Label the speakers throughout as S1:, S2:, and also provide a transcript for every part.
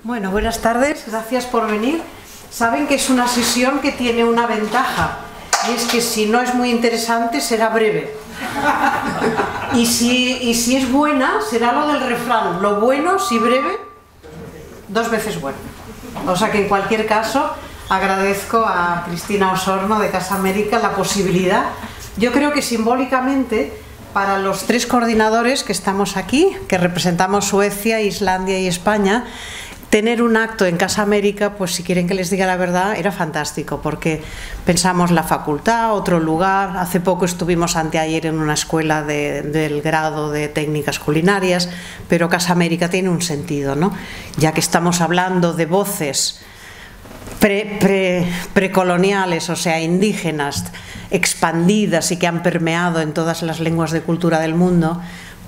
S1: Bueno, buenas tardes, gracias por venir. Saben que es una sesión que tiene una ventaja, y es que si no es muy interesante será breve. Y si es buena, será lo del refrán, lo bueno, si breve, dos veces bueno. O sea que en cualquier caso agradezco a Cristina Osorno de Casa América la posibilidad. Yo creo que simbólicamente para los tres coordinadores que estamos aquí, que representamos Suecia, Islandia y España, tener un acto en Casa América, pues si quieren que les diga la verdad, era fantástico, porque pensamos la facultad, otro lugar. Hace poco estuvimos anteayer en una escuela del grado de técnicas culinarias, pero Casa América tiene un sentido, ¿no? Ya que estamos hablando de voces precoloniales, o sea, indígenas, expandidas y que han permeado en todas las lenguas de cultura del mundo,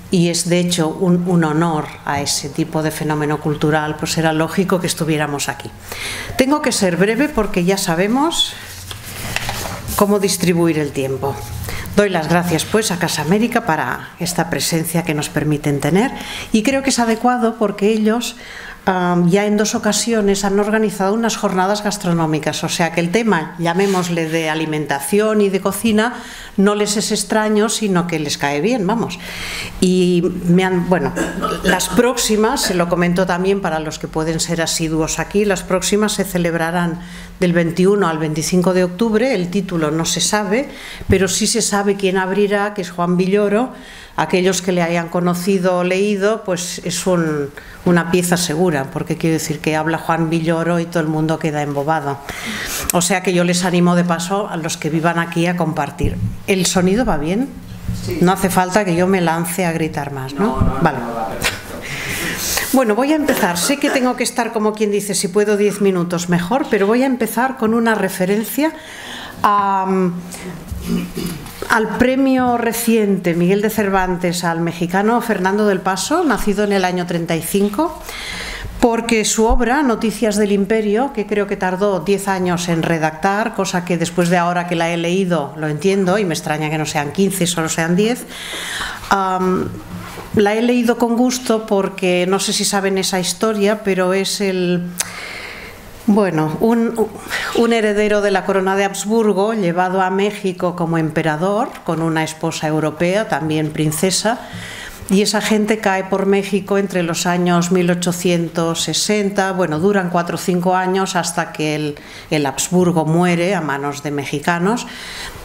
S1: y es de hecho un honor a ese tipo de fenómeno cultural, pues era lógico que estuviéramos aquí. Tengo que ser breve porque ya sabemos cómo distribuir el tiempo. Doy las gracias pues a Casa América para esta presencia que nos permiten tener, y creo que es adecuado porque ellos ya en 2 ocasiones han organizado unas jornadas gastronómicas, o sea que el tema, llamémosle de alimentación y de cocina, no les es extraño, sino que les cae bien, vamos. Y bueno, las próximas, se lo comento también para los que pueden ser asiduos aquí, las próximas se celebrarán del 21 al 25 de octubre, el título no se sabe, pero sí se sabe quién abrirá, que es Juan Villoro. Aquellos que le hayan conocido o leído, pues es una pieza segura, porque quiero decir que habla Juan Villoro y todo el mundo queda embobado. O sea que yo les animo de paso a los que vivan aquí a compartir. ¿El sonido va bien? Sí. No hace falta que yo me lance a gritar más, ¿no? Vale. Bueno, voy a empezar. Sé que tengo que estar, como quien dice, si puedo 10 minutos mejor, pero voy a empezar con una referencia al premio reciente Miguel de Cervantes al mexicano Fernando del Paso, nacido en el año 35, porque su obra Noticias del Imperio, que creo que tardó 10 años en redactar, cosa que después de ahora que la he leído lo entiendo y me extraña que no sean 15, solo sean 10, la he leído con gusto porque no sé si saben esa historia, pero es un heredero de la corona de Habsburgo, llevado a México como emperador, con una esposa europea, también princesa, y esa gente cae por México entre los años 1860, bueno, duran 4 o 5 años hasta que el Habsburgo muere a manos de mexicanos.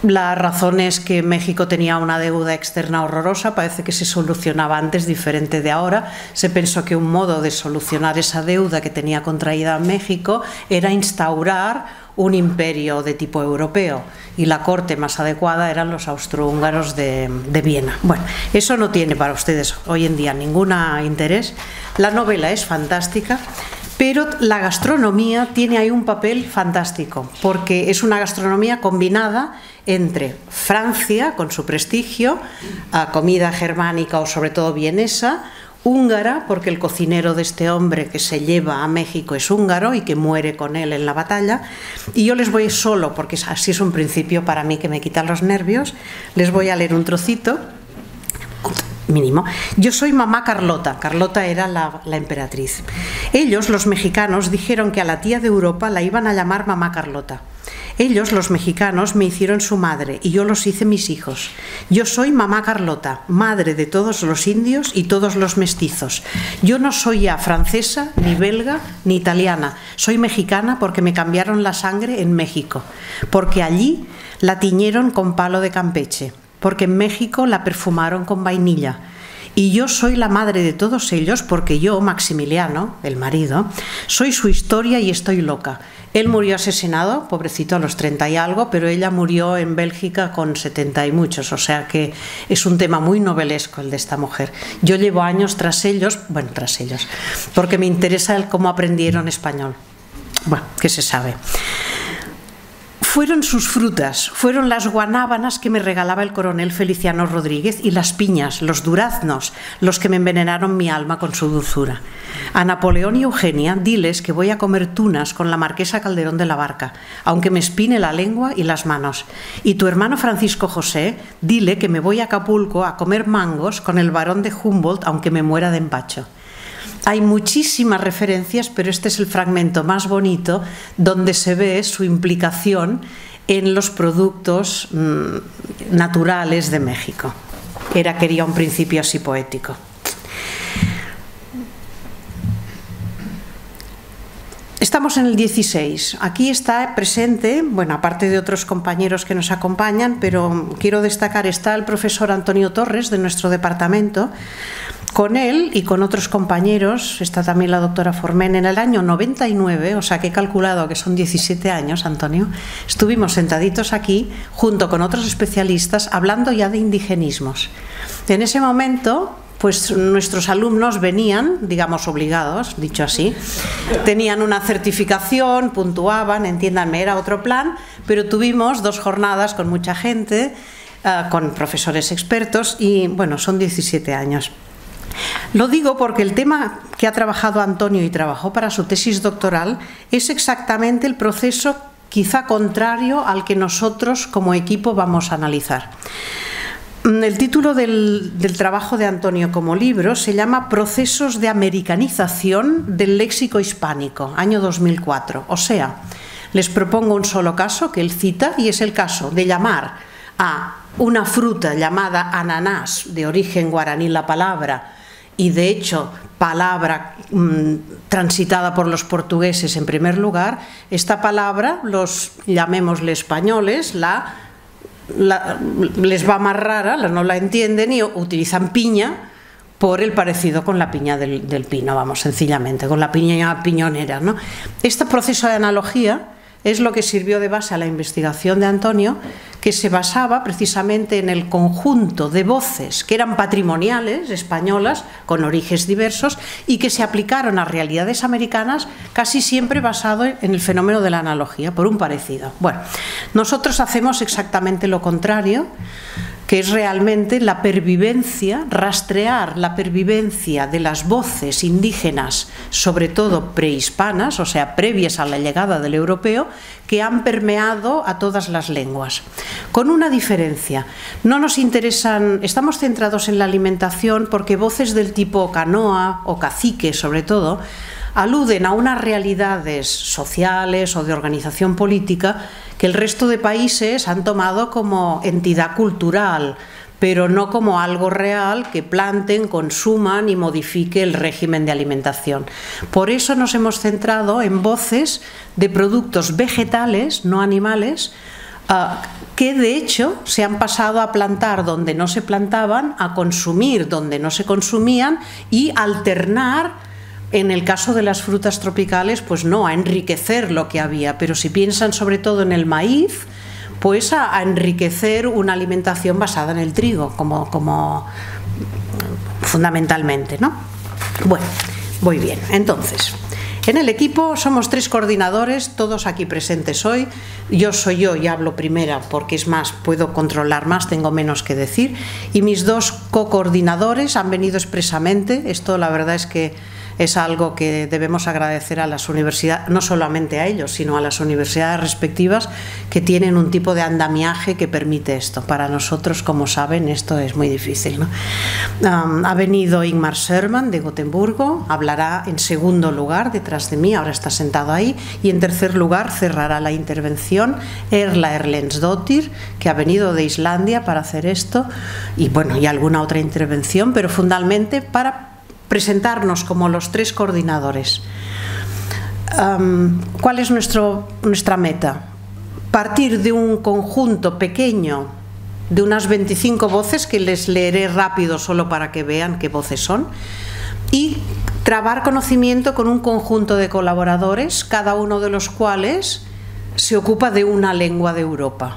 S1: La razón es que México tenía una deuda externa horrorosa, parece que se solucionaba antes, diferente de ahora. Se pensó que un modo de solucionar esa deuda que tenía contraída México era instaurar un imperio de tipo europeo, y la corte más adecuada eran los austrohúngaros de Viena. Bueno, eso no tiene para ustedes hoy en día ningún interés. La novela es fantástica, pero la gastronomía tiene ahí un papel fantástico, porque es una gastronomía combinada entre Francia, con su prestigio, comida germánica o sobre todo vienesa, húngara, porque el cocinero de este hombre que se lleva a México es húngaro y que muere con él en la batalla. Y yo les voy solo, porque así es un principio para mí que me quita los nervios, les voy a leer un trocito mínimo. Yo soy mamá Carlota. Carlota era la emperatriz. Ellos, los mexicanos, dijeron que a la tía de Europa la iban a llamar mamá Carlota. Ellos, los mexicanos, me hicieron su madre y yo los hice mis hijos. Yo soy mamá Carlota, madre de todos los indios y todos los mestizos. Yo no soy ya francesa, ni belga, ni italiana. Soy mexicana porque me cambiaron la sangre en México, porque allí la tiñeron con palo de Campeche, porque en México la perfumaron con vainilla. Y yo soy la madre de todos ellos porque yo, Maximiliano, el marido, soy su historia y estoy loca. Él murió asesinado, pobrecito, a los 30 y algo, pero ella murió en Bélgica con 70 y muchos, o sea que es un tema muy novelesco el de esta mujer. Yo llevo años tras ellos, porque me interesa el cómo aprendieron español. Bueno, ¿qué se sabe? Fueron sus frutas, fueron las guanábanas que me regalaba el coronel Feliciano Rodríguez y las piñas, los duraznos, los que me envenenaron mi alma con su dulzura. A Napoleón y Eugenia, diles que voy a comer tunas con la marquesa Calderón de la Barca, aunque me espine la lengua y las manos. Y tu hermano Francisco José, dile que me voy a Acapulco a comer mangos con el barón de Humboldt, aunque me muera de empacho. Hay muchísimas referencias, pero este es el fragmento más bonito donde se ve su implicación en los productos naturales de México. Quería un principio así poético. Estamos en el 16. Aquí está presente, bueno, aparte de otros compañeros que nos acompañan, pero quiero destacar, está el profesor Antonio Torres de nuestro departamento. Con él y con otros compañeros, está también la doctora Formen, en el año 99, o sea que he calculado que son 17 años, Antonio, estuvimos sentaditos aquí junto con otros especialistas hablando ya de indigenismos. En ese momento, pues nuestros alumnos venían, digamos obligados, dicho así, tenían una certificación, puntuaban, entiéndanme, era otro plan, pero tuvimos 2 jornadas con mucha gente, con profesores expertos y bueno, son 17 años. Lo digo porque el tema que ha trabajado Antonio y trabajó para su tesis doctoral es exactamente el proceso quizá contrario al que nosotros como equipo vamos a analizar. El título del trabajo de Antonio como libro se llama Procesos de americanización del léxico hispánico, año 2004. O sea, les propongo un solo caso que él cita y es el caso de llamar a una fruta llamada ananás, de origen guaraní la palabra, y de hecho palabra transitada por los portugueses en primer lugar, esta palabra los, llamémosle españoles, les va más rara, no la entienden y utilizan piña por el parecido con la piña del pino, vamos, sencillamente, con la piña piñonera, ¿no? Este proceso de analogía es lo que sirvió de base a la investigación de Antonio, que se basaba precisamente en el conjunto de voces que eran patrimoniales, españolas, con orígenes diversos, y que se aplicaron a realidades americanas casi siempre basado en el fenómeno de la analogía, por un parecido. Bueno, nosotros hacemos exactamente lo contrario, que es realmente la pervivencia, rastrear la pervivencia de las voces indígenas, sobre todo prehispanas, o sea, previas a la llegada del europeo, que han permeado a todas las lenguas. Con una diferencia, no nos interesan, estamos centrados en la alimentación porque voces del tipo canoa o cacique, sobre todo, aluden a unas realidades sociales o de organización política que el resto de países han tomado como entidad cultural, pero no como algo real que planten, consuman y modifique el régimen de alimentación. Por eso nos hemos centrado en voces de productos vegetales, no animales, que de hecho se han pasado a plantar donde no se plantaban, a consumir donde no se consumían y alternar. En el caso de las frutas tropicales, pues no, a enriquecer lo que había, pero si piensan sobre todo en el maíz, pues a enriquecer una alimentación basada en el trigo, como fundamentalmente, ¿no? Bueno, muy bien, entonces, en el equipo somos 3 coordinadores, todos aquí presentes hoy. Yo soy yo y hablo primera porque es más, puedo controlar más, tengo menos que decir. Y mis 2 co-coordinadores han venido expresamente, esto la verdad es que es algo que debemos agradecer a las universidades, no solamente a ellos, sino a las universidades respectivas que tienen un tipo de andamiaje que permite esto. Para nosotros, como saben, esto es muy difícil, ¿no? Ha venido Ingmar Sherman de Gotemburgo, hablará en segundo lugar detrás de mí, ahora está sentado ahí, y en tercer lugar cerrará la intervención Erla Erlendsdottir, que ha venido de Islandia para hacer esto, y bueno, y alguna otra intervención, pero fundamentalmente para presentarnos como los 3 coordinadores. ¿Cuál es nuestra meta? Partir de un conjunto pequeño de unas 25 voces que les leeré rápido solo para que vean qué voces son y trabar conocimiento con un conjunto de colaboradores, cada uno de los cuales se ocupa de una lengua de Europa.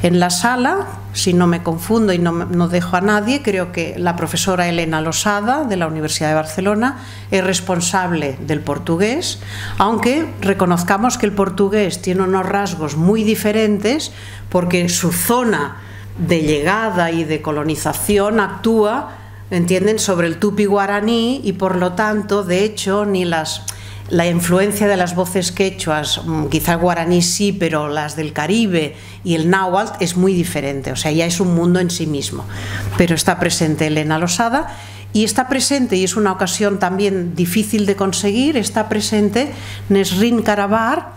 S1: En la sala, si no me confundo y no dejo a nadie, creo que la profesora Elena Losada, de la Universidad de Barcelona, es responsable del portugués, aunque reconozcamos que el portugués tiene unos rasgos muy diferentes porque su zona de llegada y de colonización actúa, ¿entienden?, sobre el tupi guaraní y por lo tanto, de hecho, ni la influencia de las voces quechuas, quizás guaraní sí, pero las del Caribe y el náhuatl es muy diferente, o sea, ya es un mundo en sí mismo. Pero está presente Elena Losada y está presente, y es una ocasión también difícil de conseguir, está presente Nesrin Karabar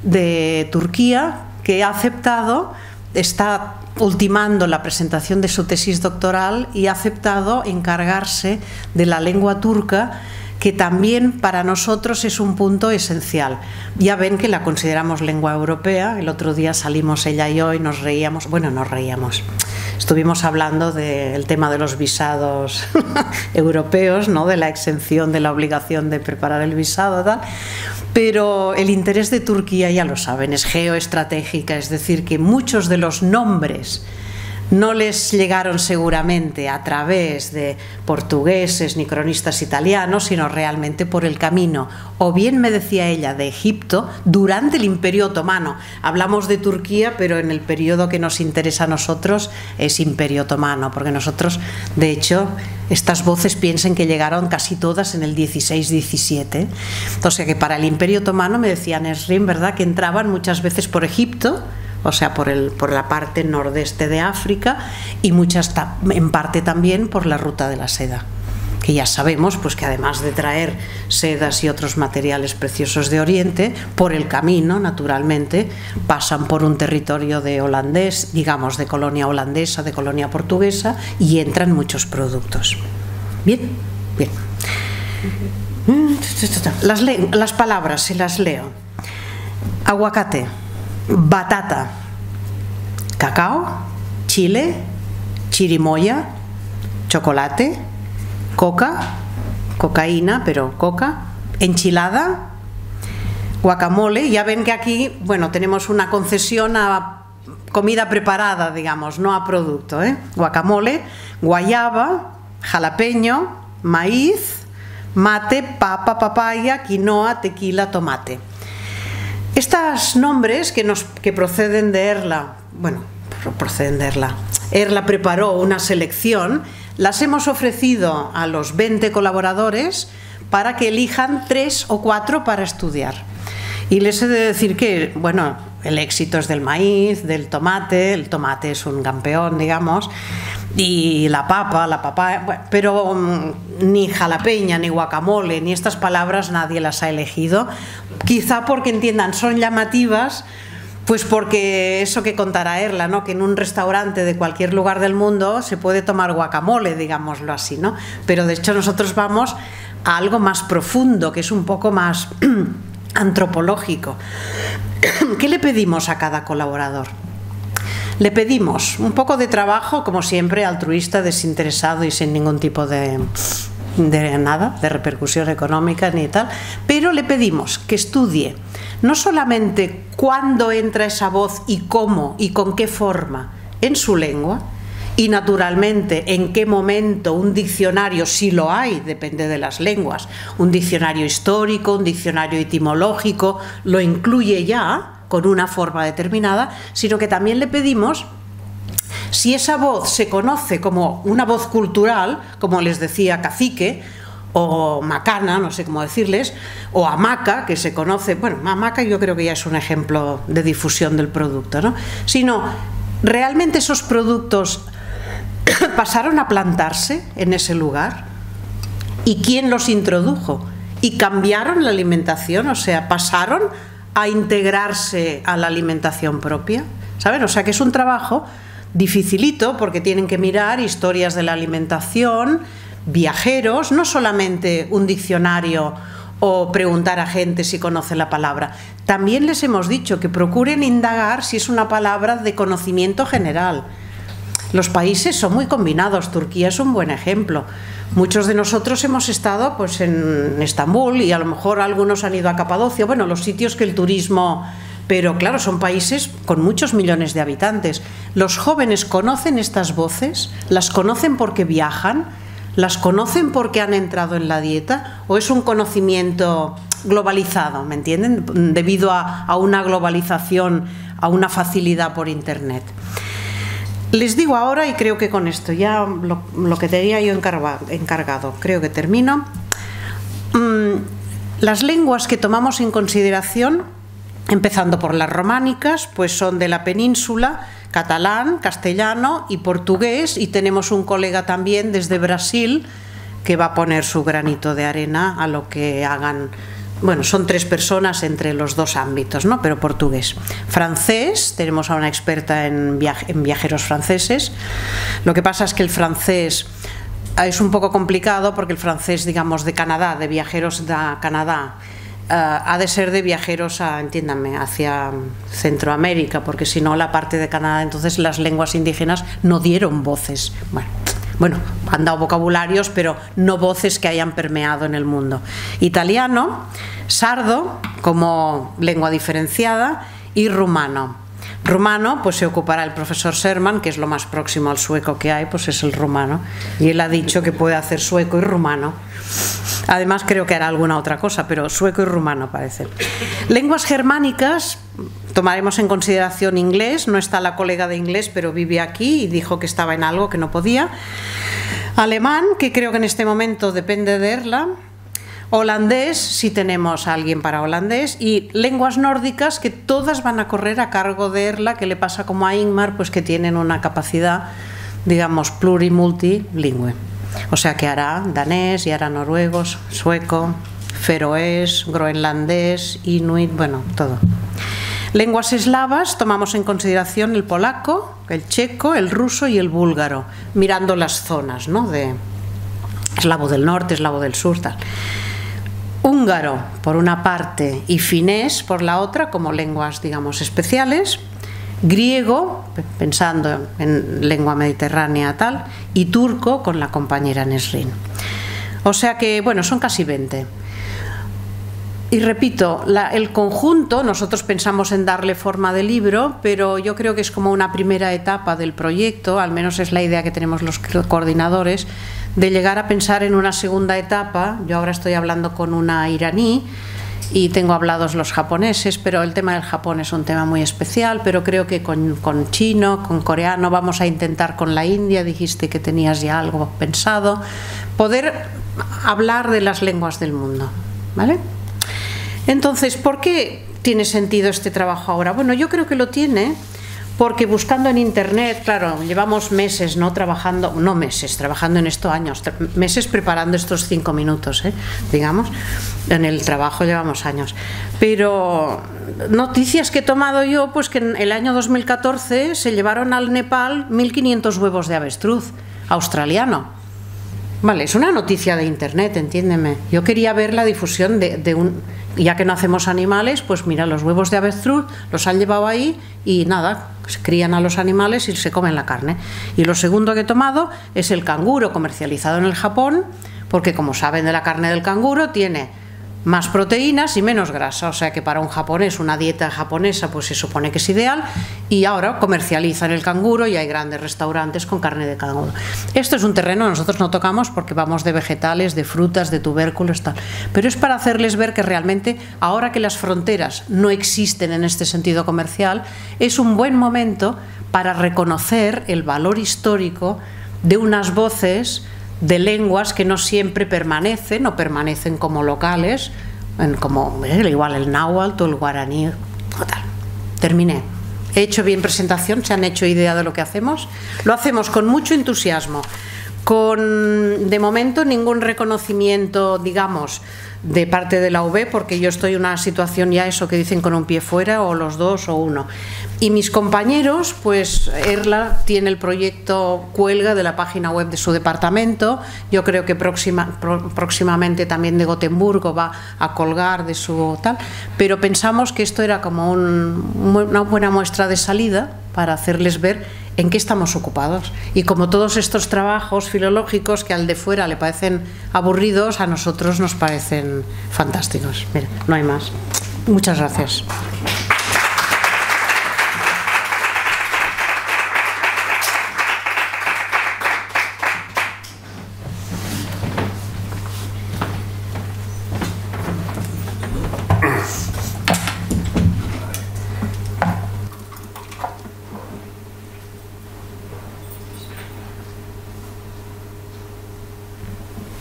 S1: de Turquía, que ha aceptado, está ultimando la presentación de su tesis doctoral y ha aceptado encargarse de la lengua turca, que también para nosotros es un punto esencial. Ya ven que la consideramos lengua europea. El otro día salimos ella y yo y nos reíamos, bueno, nos reíamos, estuvimos hablando del tema de los visados europeos, ¿no? De la exención de la obligación de preparar el visado, tal. Pero el interés de Turquía, ya lo saben, es geoestratégica, es decir, que muchos de los nombres no les llegaron seguramente a través de portugueses ni cronistas italianos, sino realmente por el camino, o bien, me decía ella, de Egipto durante el Imperio Otomano. Hablamos de Turquía, pero en el periodo que nos interesa a nosotros es Imperio Otomano, porque nosotros, de hecho, estas voces piensen que llegaron casi todas en el 16-17. O sea que para el Imperio Otomano, me decía Nesrin, ¿verdad?, que entraban muchas veces por Egipto, o sea, por la parte nordeste de África, y muchas en parte también por la ruta de la seda, que ya sabemos pues que además de traer sedas y otros materiales preciosos de Oriente, por el camino, naturalmente, pasan por un territorio de holandés, digamos, de colonia holandesa, de colonia portuguesa, y entran muchos productos. Bien, bien. Las palabras, se las leo. Aguacate, batata, cacao, chile, chirimoya, chocolate, coca, cocaína, pero coca, enchilada, guacamole. Ya ven que aquí, bueno, tenemos una concesión a comida preparada, digamos, no a producto, ¿eh? Guacamole, guayaba, jalapeño, maíz, mate, papa, papaya, quinoa, tequila, tomate. Estos nombres que proceden de Erla, bueno, proceden de Erla. Erla preparó una selección, las hemos ofrecido a los 20 colaboradores para que elijan 3 o 4 para estudiar. Y les he de decir que, bueno, el éxito es del maíz, del tomate, el tomate es un campeón, digamos, y la papa, bueno, pero ni jalapeña, ni guacamole, ni estas palabras nadie las ha elegido, quizá porque entiendan, son llamativas, pues porque eso que contará Erla, ¿no?, que en un restaurante de cualquier lugar del mundo se puede tomar guacamole, digámoslo así, ¿no? Pero de hecho nosotros vamos a algo más profundo, que es un poco más antropológico. ¿Qué le pedimos a cada colaborador? Le pedimos un poco de trabajo, como siempre, altruista, desinteresado y sin ningún tipo de nada, de repercusión económica ni tal, pero le pedimos que estudie no solamente cuándo entra esa voz y cómo y con qué forma en su lengua, y naturalmente en qué momento un diccionario, si lo hay, depende de las lenguas, un diccionario histórico, un diccionario etimológico, lo incluye ya con una forma determinada, sino que también le pedimos si esa voz se conoce como una voz cultural, como les decía cacique, o macana, no sé cómo decirles, o hamaca, que se conoce, bueno, hamaca yo creo que ya es un ejemplo de difusión del producto, ¿no? Sino, ¿realmente esos productos pasaron a plantarse en ese lugar? ¿Y quién los introdujo? ¿Y cambiaron la alimentación? O sea, ¿pasaron a integrarse a la alimentación propia? ¿Saben? O sea, que es un trabajo dificilito porque tienen que mirar historias de la alimentación, viajeros, no solamente un diccionario o preguntar a gente si conoce la palabra. También les hemos dicho que procuren indagar si es una palabra de conocimiento general. Los países son muy combinados, Turquía es un buen ejemplo. Muchos de nosotros hemos estado pues, en Estambul y a lo mejor algunos han ido a Capadocia, bueno, los sitios que el turismo... Pero claro, son países con muchos millones de habitantes. Los jóvenes conocen estas voces, las conocen porque viajan, las conocen porque han entrado en la dieta, o es un conocimiento globalizado, ¿me entienden? Debido a una globalización, a una facilidad por internet. Les digo ahora, y creo que con esto ya lo que tenía yo encargado, creo que termino. Las lenguas que tomamos en consideración, empezando por las románicas, pues son de la península, catalán, castellano y portugués, y tenemos un colega también desde Brasil, que va a poner su granito de arena a lo que hagan. Bueno, son 3 personas entre los 2 ámbitos, ¿no? Pero portugués. Francés, tenemos a una experta en viajeros franceses. Lo que pasa es que el francés es un poco complicado porque el francés, digamos, de Canadá, de viajeros de Canadá, ha de ser de viajeros, entiéndanme, hacia Centroamérica, porque si no, la parte de Canadá, entonces las lenguas indígenas no dieron voces. Bueno, han dado vocabularios, pero no voces que hayan permeado en el mundo. Italiano, sardo como lengua diferenciada y rumano. Rumano, pues se ocupará el profesor Sherman, que es lo más próximo al sueco que hay, pues es el rumano. Y él ha dicho que puede hacer sueco y rumano. Además creo que hará alguna otra cosa, pero sueco y rumano parece. Lenguas germánicas, tomaremos en consideración inglés. No está la colega de inglés, pero vive aquí y dijo que estaba en algo que no podía. Alemán, que creo que en este momento depende de Erla. Holandés, si tenemos a alguien para holandés, y lenguas nórdicas que todas van a correr a cargo de Erla, que le pasa como a Ingmar, pues que tienen una capacidad, digamos, plurimultilingüe. O sea que hará danés y hará noruegos, sueco, feroés, groenlandés, inuit, bueno, todo. Lenguas eslavas, tomamos en consideración el polaco, el checo, el ruso y el búlgaro, mirando las zonas, ¿no? De eslavo del norte, eslavo del sur, tal. Húngaro, por una parte, y finés, por la otra, como lenguas, digamos, especiales. Griego, pensando en lengua mediterránea, tal. Y turco, con la compañera Nesrin. O sea que, bueno, son casi 20. Y repito, el conjunto, nosotros pensamos en darle forma de libro, pero yo creo que es como una primera etapa del proyecto, al menos es la idea que tenemos los coordinadores, de llegar a pensar en una segunda etapa. Yo ahora estoy hablando con una iraní y tengo hablados los japoneses, pero el tema del Japón es un tema muy especial, pero creo que con chino, con coreano, vamos a intentar con la India, dijiste que tenías ya algo pensado, poder hablar de las lenguas del mundo, ¿vale? Entonces, ¿por qué tiene sentido este trabajo ahora? Bueno, yo creo que lo tiene porque buscando en internet, claro, llevamos meses, ¿no? Trabajando en esto años, meses preparando estos 5 minutos, digamos, en el trabajo llevamos años. Pero noticias que he tomado yo, pues que en el año 2014 se llevaron al Nepal 1.500 huevos de avestruz australiano. Vale, es una noticia de internet, entiéndeme. Yo quería ver la difusión de un... Ya que no hacemos animales, pues mira, los huevos de avestruz los han llevado ahí y nada, se crían a los animales y se comen la carne. Y lo segundo que he tomado es el canguro, comercializado en el Japón, porque como saben de la carne del canguro, tiene más proteínas y menos grasa, o sea que para un japonés, una dieta japonesa, pues se supone que es ideal, y ahora comercializan el canguro y hay grandes restaurantes con carne de canguro. Esto es un terreno que nosotros no tocamos porque vamos de vegetales, de frutas, de tubérculos, tal, pero es para hacerles ver que realmente, ahora que las fronteras no existen en este sentido comercial, es un buen momento para reconocer el valor histórico de unas voces de lenguas que no siempre permanecen o permanecen como locales, como igual el náhuatl o el guaraní. Total. Terminé. He hecho bien presentación, se han hecho idea de lo que hacemos. Lo hacemos con mucho entusiasmo, con de momento ningún reconocimiento, digamos, de parte de la UB, porque yo estoy en una situación ya, eso que dicen, con un pie fuera, o los dos o uno. Y mis compañeros, pues Erla tiene el proyecto Cuelga de la página web de su departamento. Yo creo que próximamente también de Gotemburgo va a colgar de su tal, pero pensamos que esto era como una buena muestra de salida para hacerles ver en qué estamos ocupados. Y como todos estos trabajos filológicos que al de fuera le parecen aburridos, a nosotros nos parecen fantásticos. Mira, no hay más. Muchas gracias.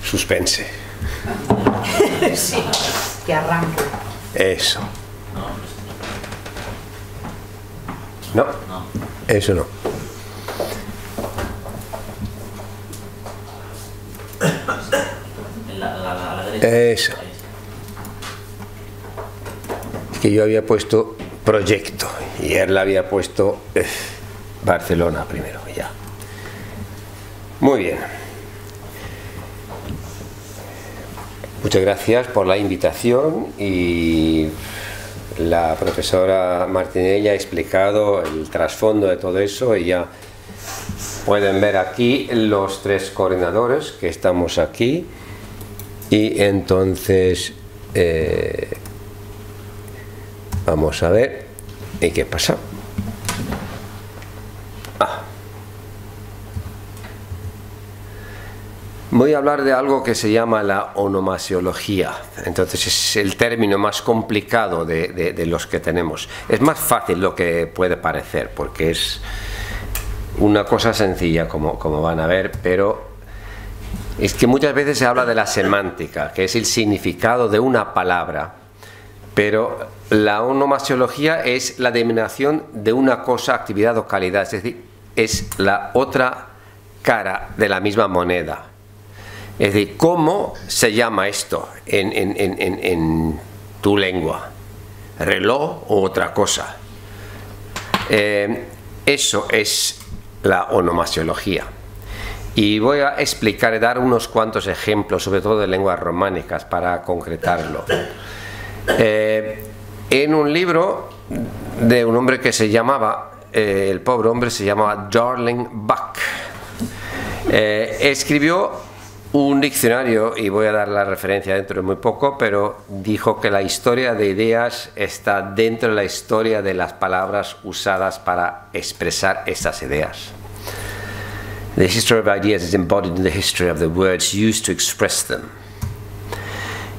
S2: Suspense.
S1: Sí, que arranque.
S2: Eso. No, eso no.
S3: a la derecha.
S2: Eso. Es que yo había puesto proyecto y él había puesto Barcelona primero, ya. Muy bien. Muchas gracias por la invitación y la profesora Martinelli ha explicado el trasfondo de todo eso y ya pueden ver aquí los tres coordinadores que estamos aquí y entonces vamos a ver y qué pasa. Voy a hablar de algo que se llama la onomasiología. Entonces es el término más complicado de los que tenemos. Es más fácil lo que puede parecer, porque es una cosa sencilla, como van a ver, pero es que muchas veces se habla de la semántica, que es el significado de una palabra, pero la onomasiología es la denominación de una cosa, actividad o calidad, es decir, es la otra cara de la misma moneda. Es decir, ¿cómo se llama esto en tu lengua? ¿Reloj o otra cosa? Eso es la onomasiología. Y voy a explicar y dar unos cuantos ejemplos, sobre todo de lenguas románicas, para concretarlo. En un libro de un hombre que se llamaba, el pobre hombre se llamaba Darling Buck, escribió un diccionario, y voy a dar la referencia dentro de muy poco, pero dijo que la historia de ideas está dentro de la historia de las palabras usadas para expresar estas ideas. The history of ideas is embodied in the history of the words used to express them.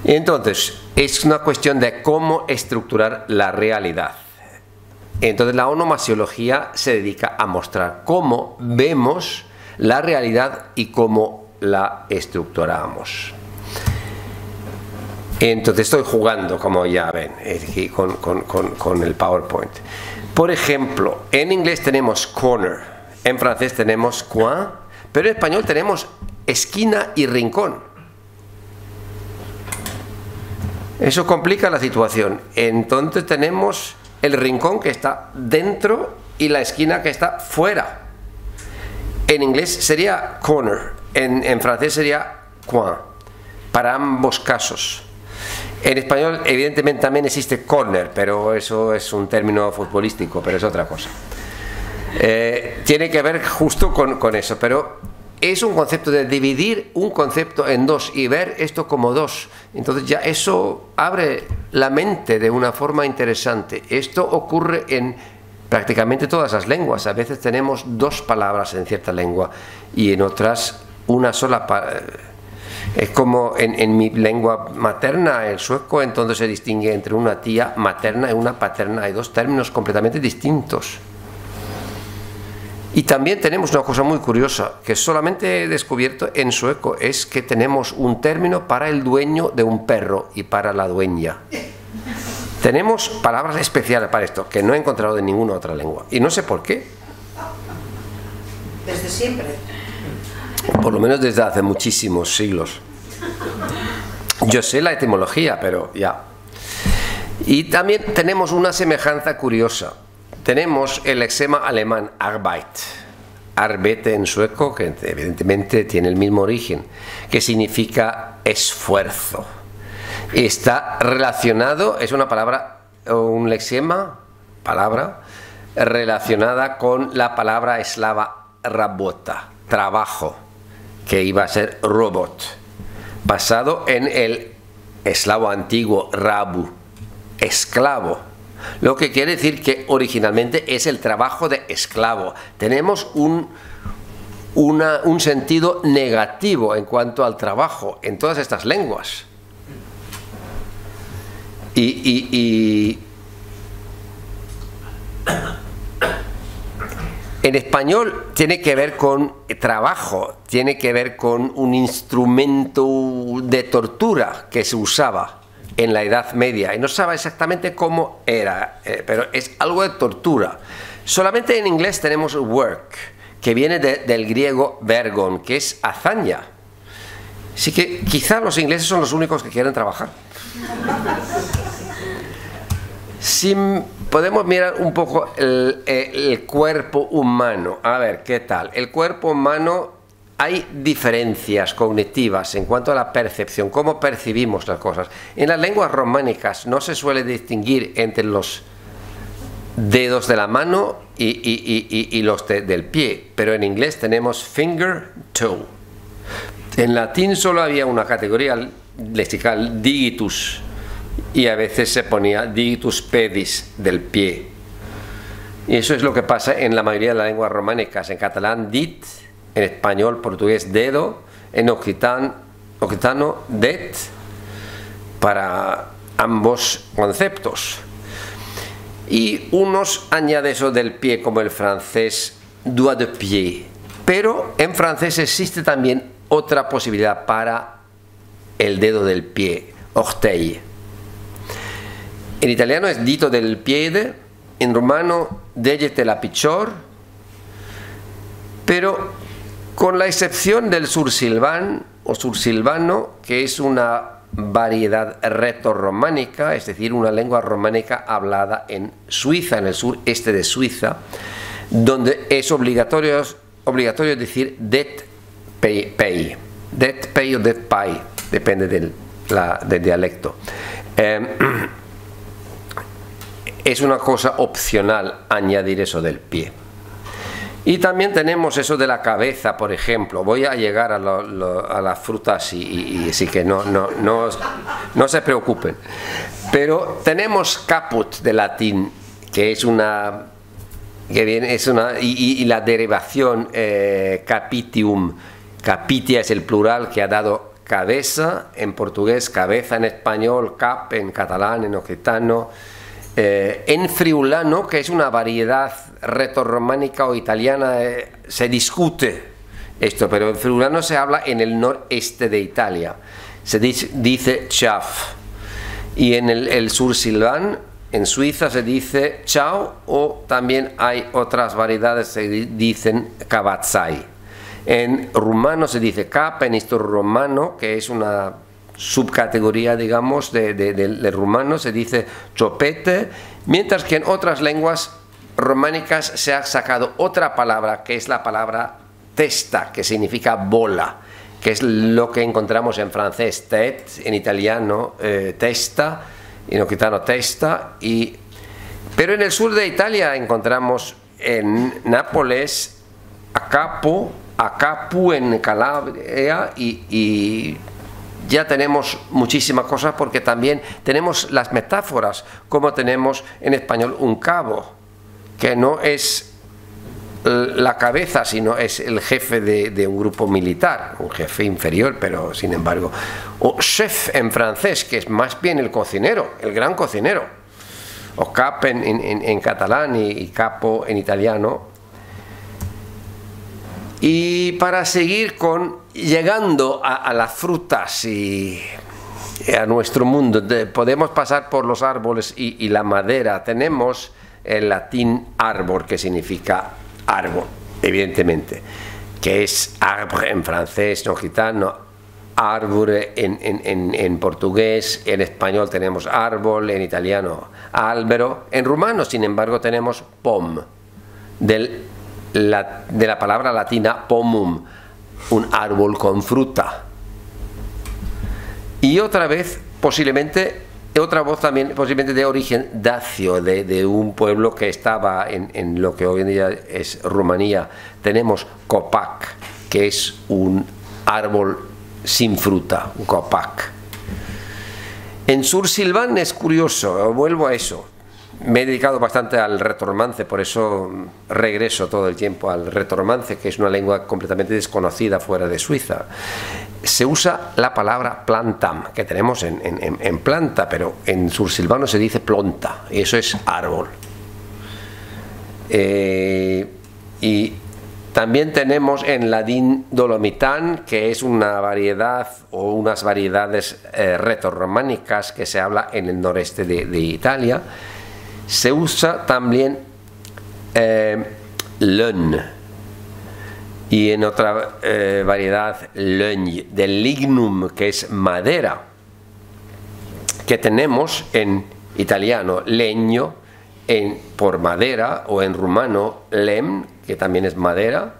S2: Y entonces, es una cuestión de cómo estructurar la realidad. Entonces, la onomasiología se dedica a mostrar cómo vemos la realidad y cómo la estructuramos. Entonces estoy jugando, como ya ven, con el PowerPoint. Por ejemplo, en inglés tenemos corner, en francés tenemos coin, pero en español tenemos esquina y rincón. Eso complica la situación. Entonces tenemos el rincón que está dentro y la esquina que está fuera. En inglés sería corner. En francés sería coin, para ambos casos. En español, evidentemente, también existe corner, pero eso es un término futbolístico, pero es otra cosa. Tiene que ver justo con eso, pero es un concepto de dividir un concepto en dos y ver esto como dos. Entonces ya eso abre la mente de una forma interesante. Esto ocurre en prácticamente todas las lenguas. A veces tenemos dos palabras en cierta lengua y en otras una sola palabra. Es como en mi lengua materna, el sueco, entonces se distingue entre una tía materna y una paterna. Hay dos términos completamente distintos. Y también tenemos una cosa muy curiosa, que solamente he descubierto en sueco, es que tenemos un término para el dueño de un perro y para la dueña. Tenemos palabras especiales para esto, que no he encontrado en ninguna otra lengua. Y no sé por qué.
S1: Desde siempre.
S2: Por lo menos desde hace muchísimos siglos. Yo sé la etimología, pero ya. Y también tenemos una semejanza curiosa. Tenemos el lexema alemán Arbeit, Arbete en sueco, que evidentemente tiene el mismo origen, que significa esfuerzo. Está relacionado, es una palabra, un lexema, palabra, relacionada con la palabra eslava rabota, trabajo, que iba a ser robot, basado en el eslavo antiguo rabu, esclavo, lo que quiere decir que originalmente es el trabajo de esclavo. Tenemos un sentido negativo en cuanto al trabajo en todas estas lenguas. Y en español tiene que ver con trabajo, tiene que ver con un instrumento de tortura que se usaba en la Edad Media, y no sabe exactamente cómo era, pero es algo de tortura. Solamente en inglés tenemos work, que viene del griego vergon, que es hazaña. Así que quizá los ingleses son los únicos que quieren trabajar. Si podemos mirar un poco el cuerpo humano, a ver qué tal. El cuerpo humano, hay diferencias cognitivas en cuanto a la percepción, cómo percibimos las cosas. En las lenguas románicas no se suele distinguir entre los dedos de la mano y los del pie, pero en inglés tenemos finger, toe. En latín solo había una categoría lexical, digitus, y a veces se ponía digitus pedis, del pie. Y eso es lo que pasa en la mayoría de las lenguas románicas. En catalán, dit, en español, portugués, dedo, en occitano, det, para ambos conceptos. Y unos añaden eso del pie, como el francés, doigt de pied. Pero en francés existe también otra posibilidad para el dedo del pie, orteil. En italiano es dito del piede, en rumano degete la piccior, pero con la excepción del sursilván o sursilvano, que es una variedad retorrománica, es decir, una lengua románica hablada en Suiza, en el sureste de Suiza, donde es obligatorio decir det pei, det pei o det pai, depende del dialecto. Es una cosa opcional añadir eso del pie. Y también tenemos eso de la cabeza, por ejemplo. Voy a llegar a las frutas y así que no se preocupen. Pero tenemos caput de latín, que es una... y la derivación capitium. Capitia es el plural que ha dado cabeza en portugués, cabeza en español, cap en catalán, en occitano. En friulano, que es una variedad retorrománica o italiana, se discute esto, pero en friulano se habla en el noreste de Italia, se dice chaf, y en el sursilván, en Suiza, se dice ciao, o también hay otras variedades que se dicen cavazzai. En rumano se dice cap, en istorromano, que es una subcategoría, digamos, del rumano, se dice chopete, mientras que en otras lenguas románicas se ha sacado otra palabra, que es la palabra testa, que significa bola, que es lo que encontramos en francés tête, en italiano testa, en occitano testa, pero en el sur de Italia encontramos en Nápoles acapo, acapu en Calabria, y ya tenemos muchísimas cosas, porque también tenemos las metáforas, como tenemos en español un cabo, que no es la cabeza, sino es el jefe de un grupo militar, un jefe inferior, pero sin embargo, o chef en francés, que es más bien el cocinero, el gran cocinero, o cap en catalán y capo en italiano. Y para seguir llegando a las frutas y a nuestro mundo, podemos pasar por los árboles y la madera. Tenemos el latín árbol, que significa árbol, evidentemente, que es arbre en francés, en occitano, árbore en portugués, en español tenemos árbol, en italiano albero, en rumano, sin embargo, tenemos pom, de la palabra latina pomum, un árbol con fruta. Y otra vez, otra voz también posiblemente de origen dacio, de un pueblo que estaba en lo que hoy en día es Rumanía. Tenemos copac, que es un árbol sin fruta, un copac. En sursilván es curioso, vuelvo a eso. Me he dedicado bastante al retoromance, por eso regreso todo el tiempo al retoromance, que es una lengua completamente desconocida fuera de Suiza. Se usa la palabra plantam, que tenemos en planta, pero en sursilvano se dice plonta, y eso es árbol. Y también tenemos en latín dolomitán, que es una variedad o unas variedades retorrománicas que se habla en el noreste de Italia. Se usa también lön, Y en otra variedad, leñ, del lignum, que es madera, que tenemos en italiano leño, por madera, o en rumano lem, que también es madera.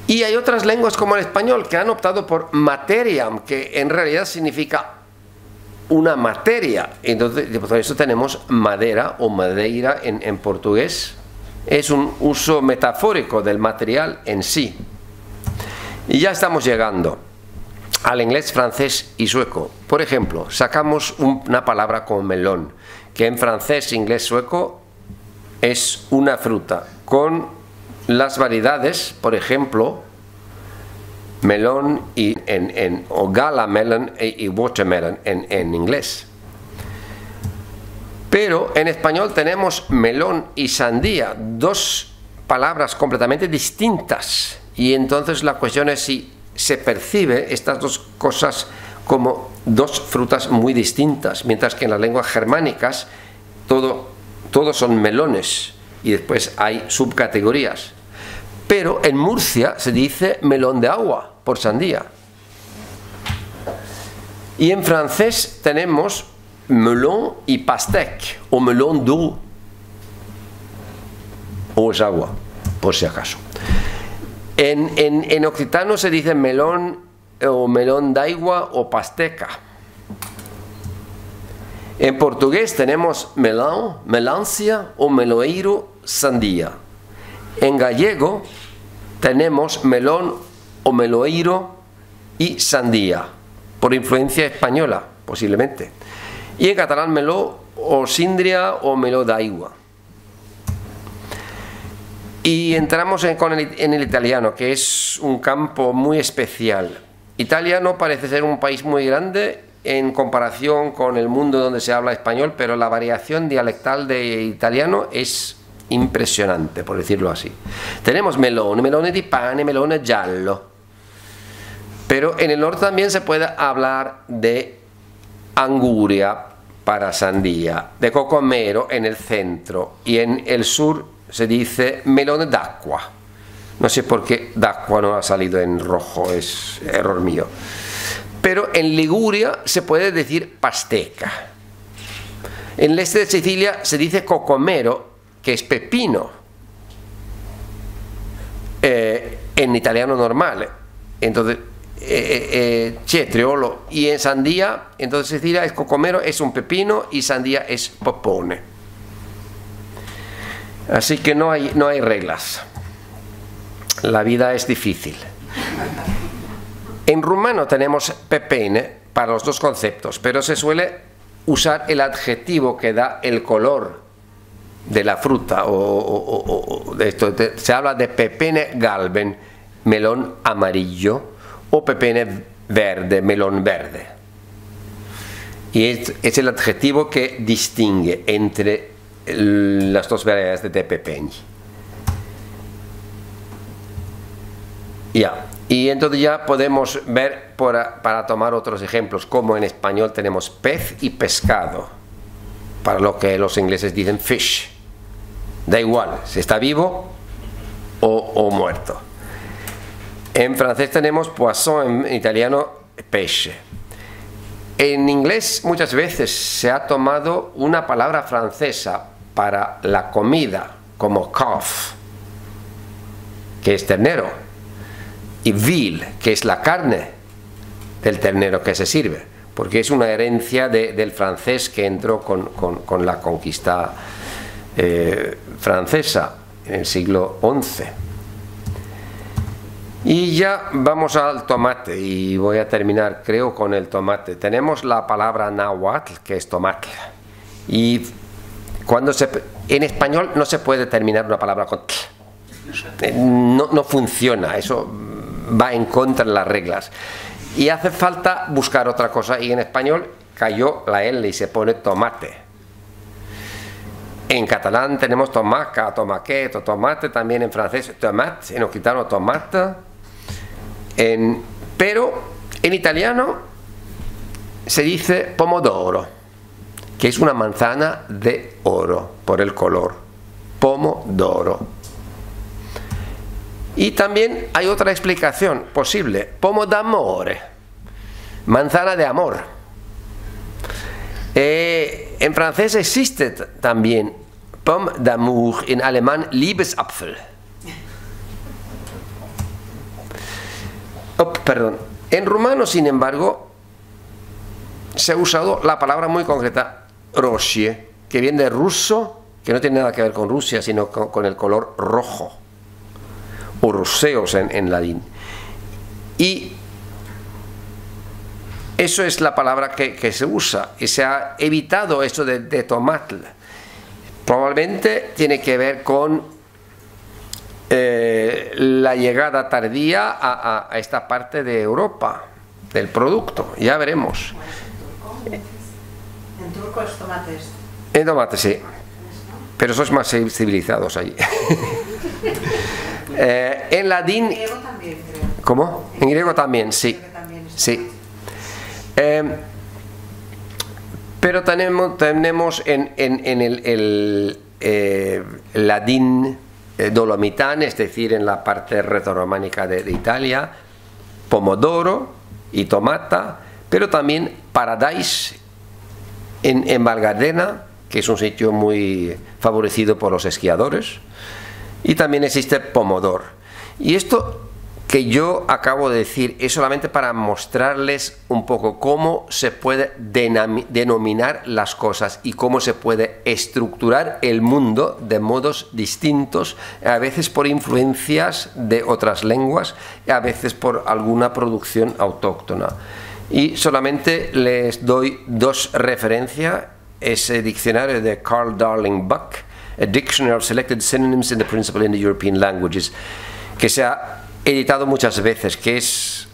S2: Y hay otras lenguas como el español que han optado por materiam, que en realidad significa una materia. Entonces, por eso tenemos madera o madeira en portugués. Es un uso metafórico del material en sí. Y ya estamos llegando al inglés, francés y sueco. Por ejemplo, sacamos una palabra como melón, que en francés, inglés, sueco es una fruta, con las variedades, por ejemplo, melón o gala melon y watermelon en inglés. Pero en español tenemos melón y sandía, dos palabras completamente distintas. Y entonces la cuestión es si se percibe estas dos cosas como dos frutas muy distintas, mientras que en las lenguas germánicas todos son melones y después hay subcategorías. Pero en Murcia se dice melón de agua por sandía. Y en francés tenemos melón y pastèque, o melón d'eau, o es agua, por si acaso. En occitano se dice melón o melón d'aigua o pasteca. En portugués tenemos melão, melancia o meloeiro, sandía. En gallego tenemos melón o meloeiro y sandía, por influencia española, posiblemente. Y en catalán meló o síndria o meló d'aigua. Y entramos en el italiano, que es un campo muy especial. Italia no parece ser un país muy grande en comparación con el mundo donde se habla español, pero la variación dialectal de italiano es impresionante, por decirlo así. Tenemos melone di pane, melone giallo. Pero en el norte también se puede hablar de anguria para sandía, de cocomero en el centro, y en el sur se dice melone d'acqua. No sé por qué d'acqua no ha salido en rojo, es error mío. Pero en Liguria se puede decir pasteca. En el este de Sicilia se dice cocomero, que es pepino, en italiano normal. Entonces cetriolo, y en sandía, entonces Sicilia es cocomero, es un pepino, y sandía es popone. Así que no hay reglas. La vida es difícil. En rumano tenemos pepene para los dos conceptos, pero se suele usar el adjetivo que da el color de la fruta o de esto. Se habla de pepene galben, melón amarillo, o pepene verde, melón verde. Y es el adjetivo que distingue entre las dos variedades de pepeni. Ya. Y entonces ya podemos ver, para tomar otros ejemplos, como en español tenemos pez y pescado, para lo que los ingleses dicen fish. Da igual si está vivo o muerto. En francés tenemos poisson, en italiano pêche. En inglés muchas veces se ha tomado una palabra francesa para la comida, como calf, que es ternero, y veal, que es la carne del ternero que se sirve, porque es una herencia del francés que entró con la conquista francesa en el siglo XI. Y ya vamos al tomate, y voy a terminar, creo, con el tomate. Tenemos la palabra náhuatl, que es tomate, y en español no se puede terminar una palabra con tl. No funciona, eso va en contra de las reglas. Y hace falta buscar otra cosa, y en español cayó la L y se pone tomate. En catalán tenemos tomaca, tomaquet o tomate, también en francés tomate, en occitano tomate. Pero en italiano se dice pomodoro, que es una manzana de oro por el color. Pomodoro. Y también hay otra explicación posible, pomo d'amore, manzana de amor. En francés existe también pomme d'amour, en alemán Liebesapfel. Perdón. En rumano, sin embargo, se ha usado la palabra muy concreta, roșie, que viene de ruso, que no tiene nada que ver con Rusia, sino con el color rojo, o roseos en latín. Y eso es la palabra que se usa, y se ha evitado eso de tomatl. Probablemente tiene que ver con la llegada tardía a esta parte de Europa del producto, ya veremos.
S1: En turco es tomates.
S2: En tomate, sí, pero sois más civilizados allí. En latín.
S1: En griego también, creo.
S2: ¿Cómo? En griego también, sí. Sí. Pero tenemos en el latín dolomitano, es decir, en la parte retrorománica de Italia, pomodoro y tomata, pero también paradise en Valgardena, que es un sitio muy favorecido por los esquiadores, y también existe pomodoro. Y esto que yo acabo de decir es solamente para mostrarles un poco cómo se puede denominar las cosas y cómo se puede estructurar el mundo de modos distintos, a veces por influencias de otras lenguas, a veces por alguna producción autóctona. Y solamente les doy dos referencias: ese diccionario de Carl Darling Buck, A Dictionary of Selected Synonyms in the Principal Indo-European Languages, que se ha editado muchas veces, que es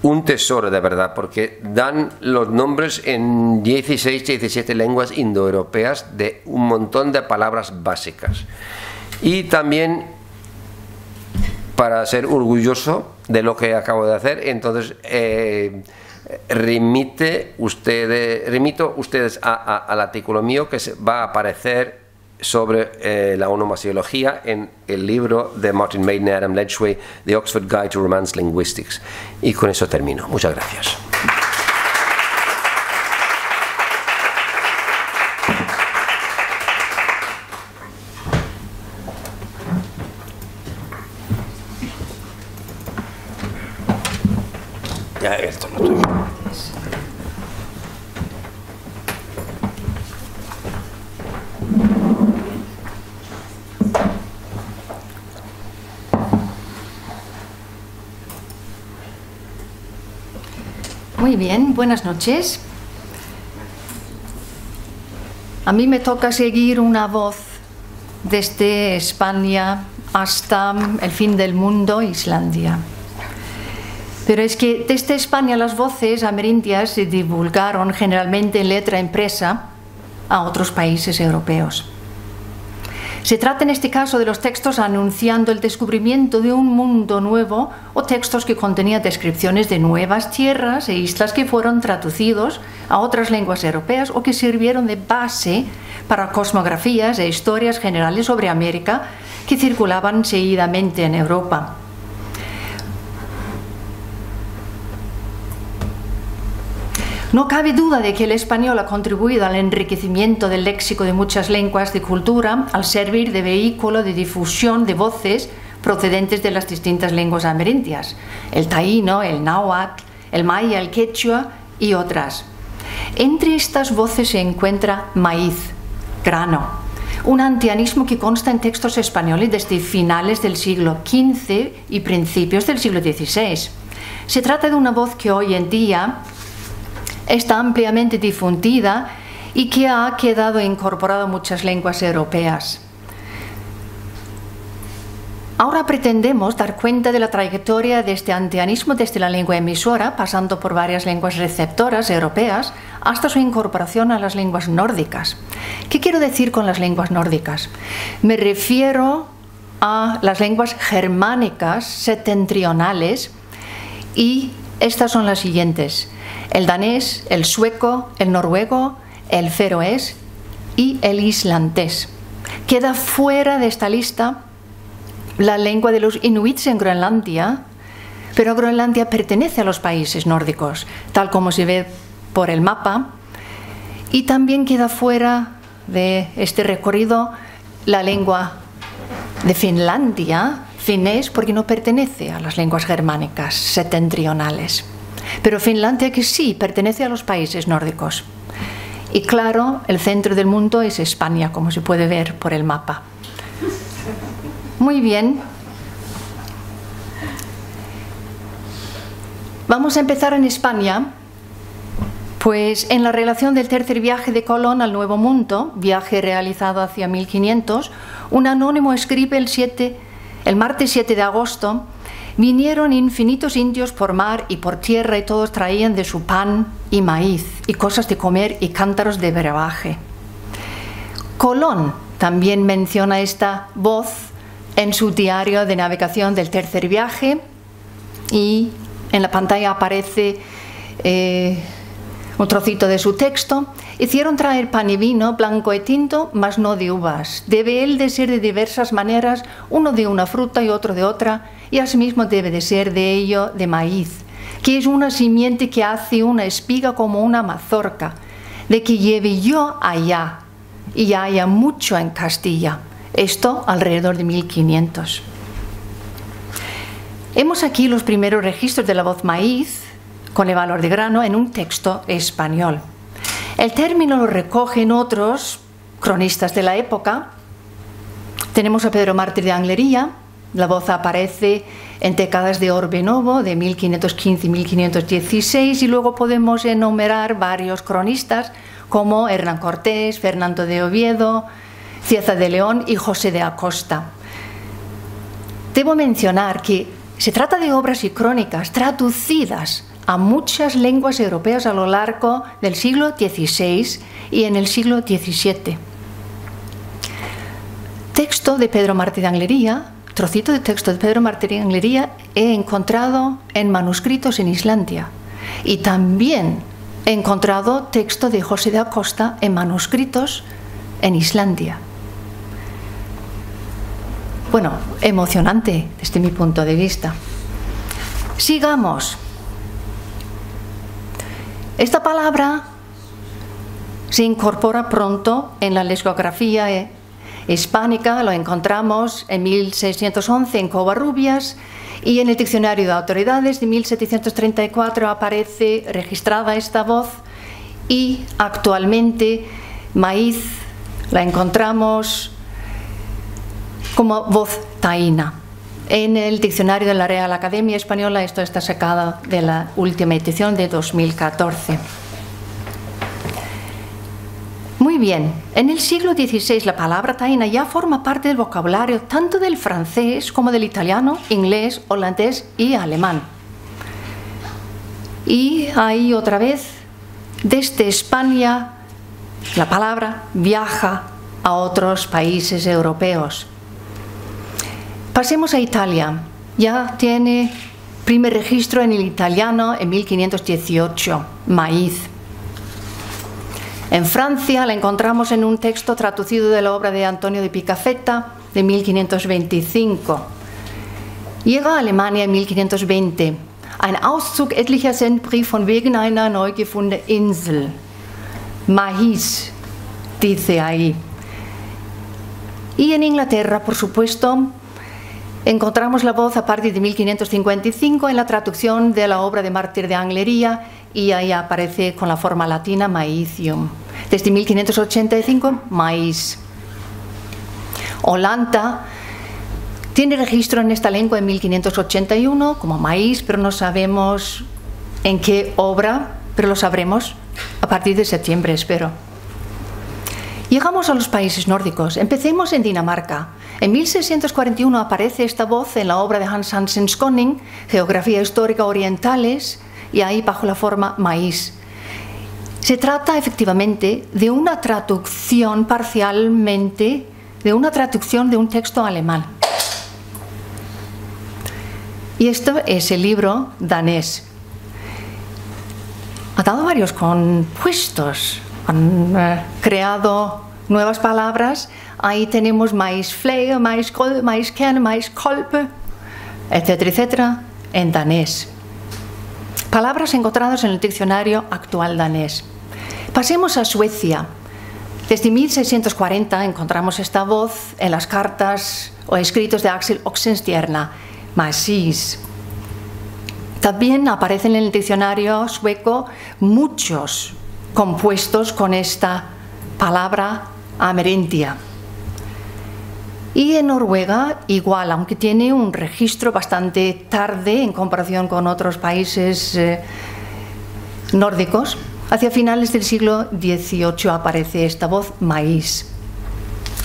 S2: un tesoro de verdad, porque dan los nombres en 16, 17 lenguas indoeuropeas de un montón de palabras básicas. Y también, para ser orgulloso de lo que acabo de hacer, entonces remito ustedes al artículo mío que va a aparecer sobre la onomasiología en el libro de Martin Maiden y Adam Ledgway, The Oxford Guide to Romance Linguistics. Y con eso termino. Muchas gracias. Ya, esto no estoy.
S3: Muy bien, buenas noches. A mí me toca seguir una voz desde España hasta el fin del mundo, Islandia. Pero es que desde España las voces amerindias se divulgaron generalmente en letra impresa a otros países europeos. Se trata en este caso de los textos anunciando el descubrimiento de un mundo nuevo o textos que contenían descripciones de nuevas tierras e islas que fueron traducidos a otras lenguas europeas o que sirvieron de base para cosmografías e historias generales sobre América que circulaban seguidamente en Europa. No cabe duda de que el español ha contribuido al enriquecimiento del léxico de muchas lenguas de cultura al servir de vehículo de difusión de voces procedentes de las distintas lenguas amerindias, el taíno, el náhuatl, el maya, el quechua y otras. Entre estas voces se encuentra maíz, grano, un antianismo que consta en textos españoles desde finales del siglo XV y principios del siglo XVI. Se trata de una voz que hoy en día está ampliamente difundida y que ha quedado incorporada a muchas lenguas europeas. Ahora pretendemos dar cuenta de la trayectoria de este antianismo desde la lengua emisora, pasando por varias lenguas receptoras europeas, hasta su incorporación a las lenguas nórdicas. ¿Qué quiero decir con las lenguas nórdicas? Me refiero a las lenguas germánicas septentrionales, y estas son las siguientes: el danés, el sueco, el noruego, el feroés y el islandés. Queda fuera de esta lista la lengua de los inuits en Groenlandia, pero Groenlandia pertenece a los países nórdicos, tal como se ve por el mapa, y también queda fuera de este recorrido la lengua de Finlandia, finés, porque no pertenece a las lenguas germánicas septentrionales. Pero Finlandia, que sí pertenece a los países nórdicos. Y claro, el centro del mundo es España, como se puede ver por el mapa. Muy bien. Vamos a empezar en España, pues en la relación del tercer viaje de Colón al Nuevo Mundo, viaje realizado hacia 1500, un anónimo escribe el martes 7 de agosto, vinieron infinitos indios por mar y por tierra y todos traían de su pan y maíz y cosas de comer y cántaros de brebaje. Colón también menciona esta voz en su diario de navegación del tercer viaje y en la pantalla aparece un trocito de su texto. Hicieron traer pan y vino, blanco y tinto, mas no de uvas. Debe él de ser de diversas maneras, uno de una fruta y otro de otra, y asimismo debe de ser de ello de maíz, que es una simiente que hace una espiga como una mazorca, de que lleve yo allá, y haya mucho en Castilla. Esto alrededor de 1500. Hemos aquí los primeros registros de la voz maíz, con el valor de grano, en un texto español. El término lo recogen otros cronistas de la época. Tenemos a Pedro Mártir de Anglería. La voz aparece en décadas de Orbe Novo, de 1515 y 1516, y luego podemos enumerar varios cronistas como Hernán Cortés, Fernando de Oviedo, Cieza de León y José de Acosta. Debo mencionar que se trata de obras y crónicas traducidas a muchas lenguas europeas a lo largo del siglo XVI y en el siglo XVII. Texto de Pedro Mártir de Anglería, trocito de texto de Pedro Mártir de Anglería he encontrado en manuscritos en Islandia y también he encontrado texto de José de Acosta en manuscritos en Islandia. Bueno, emocionante desde mi punto de vista. Sigamos. Esta palabra se incorpora pronto en la lexicografía hispánica, lo encontramos en 1611 en Covarrubias y en el Diccionario de Autoridades de 1734 aparece registrada esta voz y actualmente maíz la encontramos como voz taína. En el diccionario de la Real Academia Española esto está sacado de la última edición de 2014. Muy bien, en el siglo XVI la palabra taína ya forma parte del vocabulario tanto del francés como del italiano, inglés, holandés y alemán. Y ahí otra vez, desde España, la palabra viaja a otros países europeos. Pasemos a Italia. Ya tiene primer registro en el italiano en 1518, maíz. En Francia la encontramos en un texto traducido de la obra de Antonio de Picafetta de 1525. Llega a Alemania en 1520. Ein Auszug etlicher Sendbrief von wegen einer neu gefundenen Insel. Maíz, dice ahí. Y en Inglaterra, por supuesto, encontramos la voz a partir de 1555 en la traducción de la obra de Mártir de Anglería y ahí aparece con la forma latina maicium. Desde 1585, maíz. Holanda tiene registro en esta lengua en 1581 como maíz, pero no sabemos en qué obra, pero lo sabremos a partir de septiembre, espero. Llegamos a los países nórdicos. Empecemos en Dinamarca. En 1641 aparece esta voz en la obra de Hans Hansen Skåning, Geografía Histórica Orientales, y ahí bajo la forma maíz. Se trata efectivamente de una traducción parcialmente, de una traducción de un texto alemán. Y esto es el libro danés. Ha dado varios compuestos, han creado nuevas palabras. Ahí tenemos mais fleje, mais kol, mais kerne, mais kolpe, etcétera, etcétera, en danés. Palabras encontradas en el diccionario actual danés. Pasemos a Suecia. Desde 1640 encontramos esta voz en las cartas o escritos de Axel Oxenstierna, Masis. También aparecen en el diccionario sueco muchos compuestos con esta palabra amerintia. Y en Noruega igual, aunque tiene un registro bastante tarde en comparación con otros países nórdicos, hacia finales del siglo XVIII aparece esta voz maíz.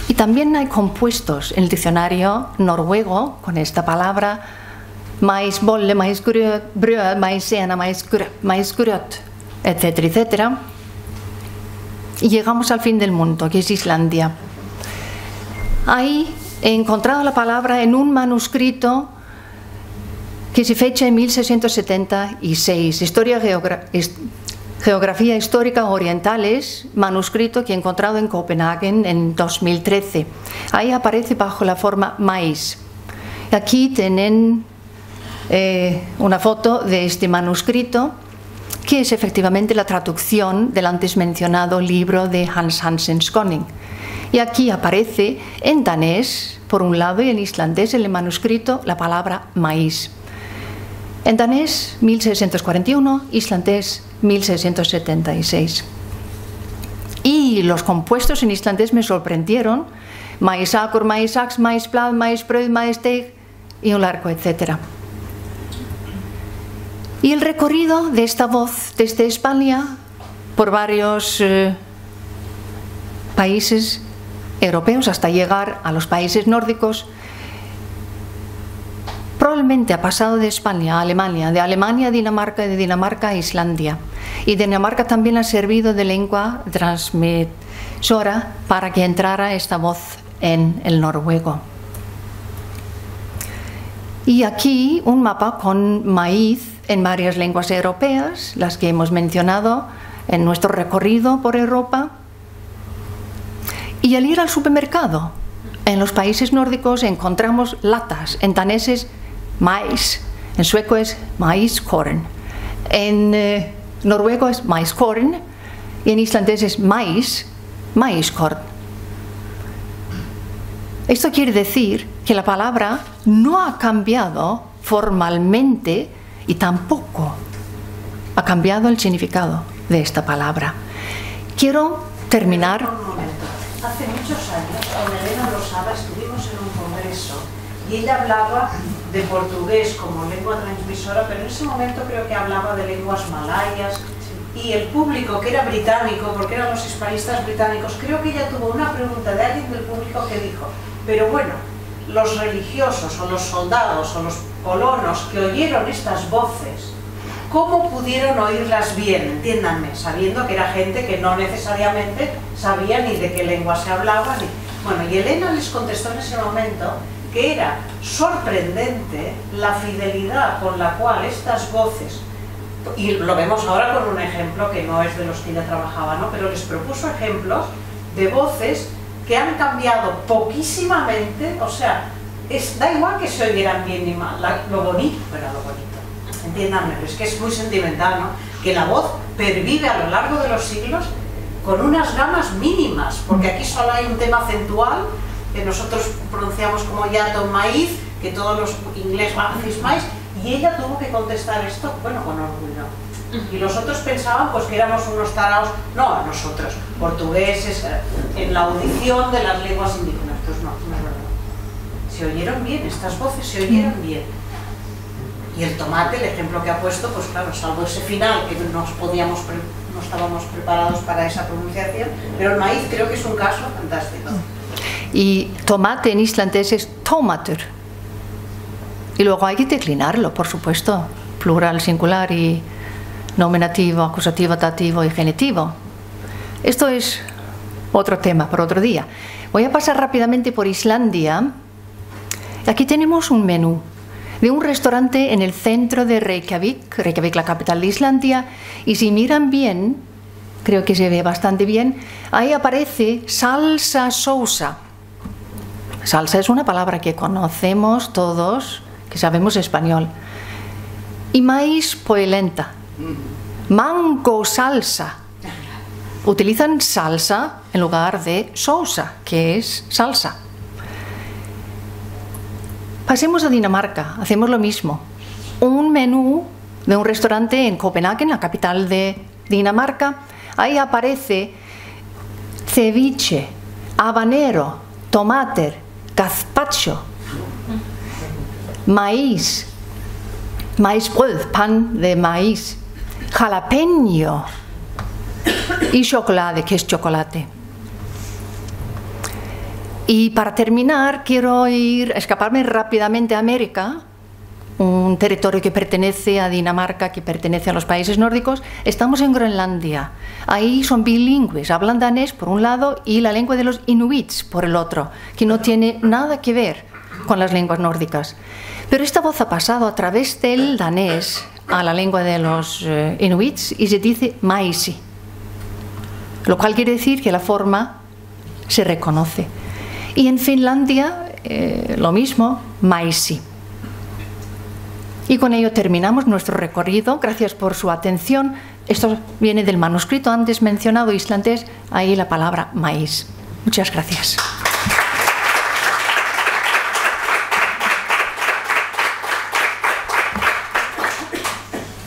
S3: Y también hay compuestos en el diccionario noruego con esta palabra mais bolle, mais bröd, mais sena, mais gröt, etcétera, etcétera. Y llegamos al fin del mundo, que es Islandia. Ahí he encontrado la palabra en un manuscrito que se fecha en 1676, Geografía Histórica Orientales, manuscrito que he encontrado en Copenhague en 2013. Ahí aparece bajo la forma maíz. Aquí tienen una foto de este manuscrito, que es efectivamente la traducción del antes mencionado libro de Hans Hansen Skåning. Y aquí aparece en danés, por un lado, y en islandés, en el manuscrito, la palabra maíz. En danés, 1641, islandés, 1676. Y los compuestos en islandés me sorprendieron: maisakur, maisax, maisblad, maisbröd, maisteg, y un largo etcétera. Y el recorrido de esta voz desde España por varios países europeos hasta llegar a los países nórdicos probablemente ha pasado de España a Alemania, de Alemania a Dinamarca y de Dinamarca a Islandia. Y Dinamarca también ha servido de lengua transmisora para que entrara esta voz en el noruego. Y aquí un mapa con maíz en varias lenguas europeas, las que hemos mencionado en nuestro recorrido por Europa. Y al ir al supermercado, en los países nórdicos encontramos latas, en danés es mais, en sueco es maiskorn, en noruego es maiskorn y en islandés es maiskorn. Esto quiere decir que la palabra no ha cambiado formalmente y tampoco ha cambiado el significado de esta palabra. Quiero terminar.
S1: Hace muchos años, con Elena Losada, estuvimos en un congreso y ella hablaba de portugués como lengua transmisora, pero en ese momento creo que hablaba de lenguas malayas, y el público, que era británico, porque eran los hispanistas británicos, creo que ella tuvo una pregunta de alguien del público que dijo: pero bueno, los religiosos o los soldados o los colonos que oyeron estas voces, ¿cómo pudieron oírlas bien? Entiéndanme, sabiendo que era gente que no necesariamente sabía ni de qué lengua se hablaba. Bueno, y Elena les contestó en ese momento que era sorprendente la fidelidad con la cual estas voces, y lo vemos ahora con un ejemplo que no es de los que ella trabajaba, ¿no? Pero les propuso ejemplos de voces que han cambiado poquísimamente, o sea, da igual que se oyeran bien ni mal, lo bonito, pero lo bonito. Entiéndanme, pero es que es muy sentimental, ¿no? Que la voz pervive a lo largo de los siglos con unas gamas mínimas, porque aquí solo hay un tema acentual, que nosotros pronunciamos como yato maíz, que todos los ingleses hacéis maíz, y ella tuvo que contestar esto, bueno, con orgullo. Y los otros pensaban pues que éramos unos taraos, no, nosotros, portugueses, en la audición de las lenguas indígenas. Pues no, no es verdad. Se oyeron bien, estas voces se oyeron bien. Y el tomate, el ejemplo que ha puesto, pues claro, salvo ese final que no estábamos preparados para esa pronunciación, pero el maíz creo que es un caso fantástico.
S3: Y tomate en islandés es tomatur. Y luego hay que declinarlo, por supuesto, plural, singular y nominativo, acusativo, dativo y genitivo. Esto es otro tema para otro día. Voy a pasar rápidamente por Islandia. Aquí tenemos un menú de un restaurante en el centro de Reykjavik, la capital de Islandia, y si miran bien, creo que se ve bastante bien. Ahí aparece salsa Sousa. Salsa es una palabra que conocemos todos, que sabemos español. Y maíz polenta. Mango salsa. Utilizan salsa en lugar de Sousa, que es salsa. Pasemos a Dinamarca, hacemos lo mismo. Un menú de un restaurante en Copenhague, la capital de Dinamarca. Ahí aparece ceviche, habanero, tomate, gazpacho, maíz, maízbrød, pan de maíz, jalapeño y chocolate, que es chocolate. Y para terminar, quiero escaparme rápidamente a América, un territorio que pertenece a Dinamarca, que pertenece a los países nórdicos. Estamos en Groenlandia. Ahí son bilingües, hablan danés por un lado y la lengua de los inuits por el otro, que no tiene nada que ver con las lenguas nórdicas. Pero esta voz ha pasado a través del danés a la lengua de los inuits y se dice maisi, lo cual quiere decir que la forma se reconoce. Y en Finlandia lo mismo, maisi. Y con ello terminamos nuestro recorrido. Gracias por su atención. Esto viene del manuscrito antes mencionado islandés, ahí la palabra maíz. Muchas gracias.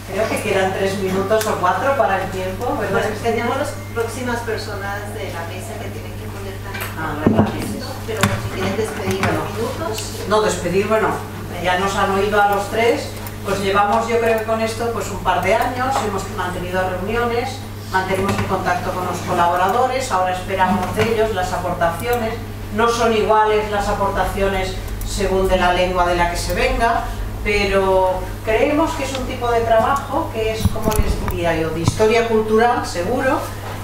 S1: Creo que quedan 3 minutos o 4 para el tiempo, ¿verdad?
S4: Pues tenemos las próximas personas de la mesa que tienen que poner
S1: ¿verdad?
S4: pero si quieren despedir minutos.
S1: No, despedir, bueno, ya nos han oído a los 3, pues llevamos yo creo que con esto pues un par de años, hemos mantenido reuniones, mantenemos el contacto con los colaboradores, ahora esperamos de ellos las aportaciones, no son iguales las aportaciones según de la lengua de la que se venga, pero creemos que es un tipo de trabajo que es, como les diría yo, de historia cultural, seguro,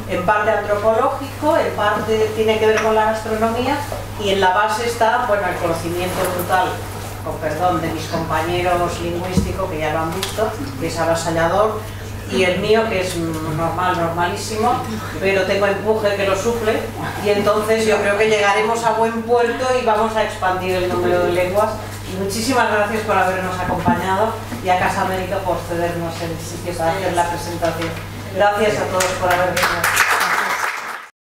S1: en parte antropológico, en parte tiene que ver con la gastronomía y en la base está, bueno, el conocimiento brutal, con perdón, de mis compañeros lingüísticos, que ya lo han visto, que es avasallador, y el mío, que es normalísimo, pero tengo empuje que lo suple, y entonces yo creo que llegaremos a buen puerto y vamos a expandir el número de lenguas. Y muchísimas gracias por habernos acompañado y a Casa América por cedernos el sitio para hacer la presentación. Gracias a todos por haber venido.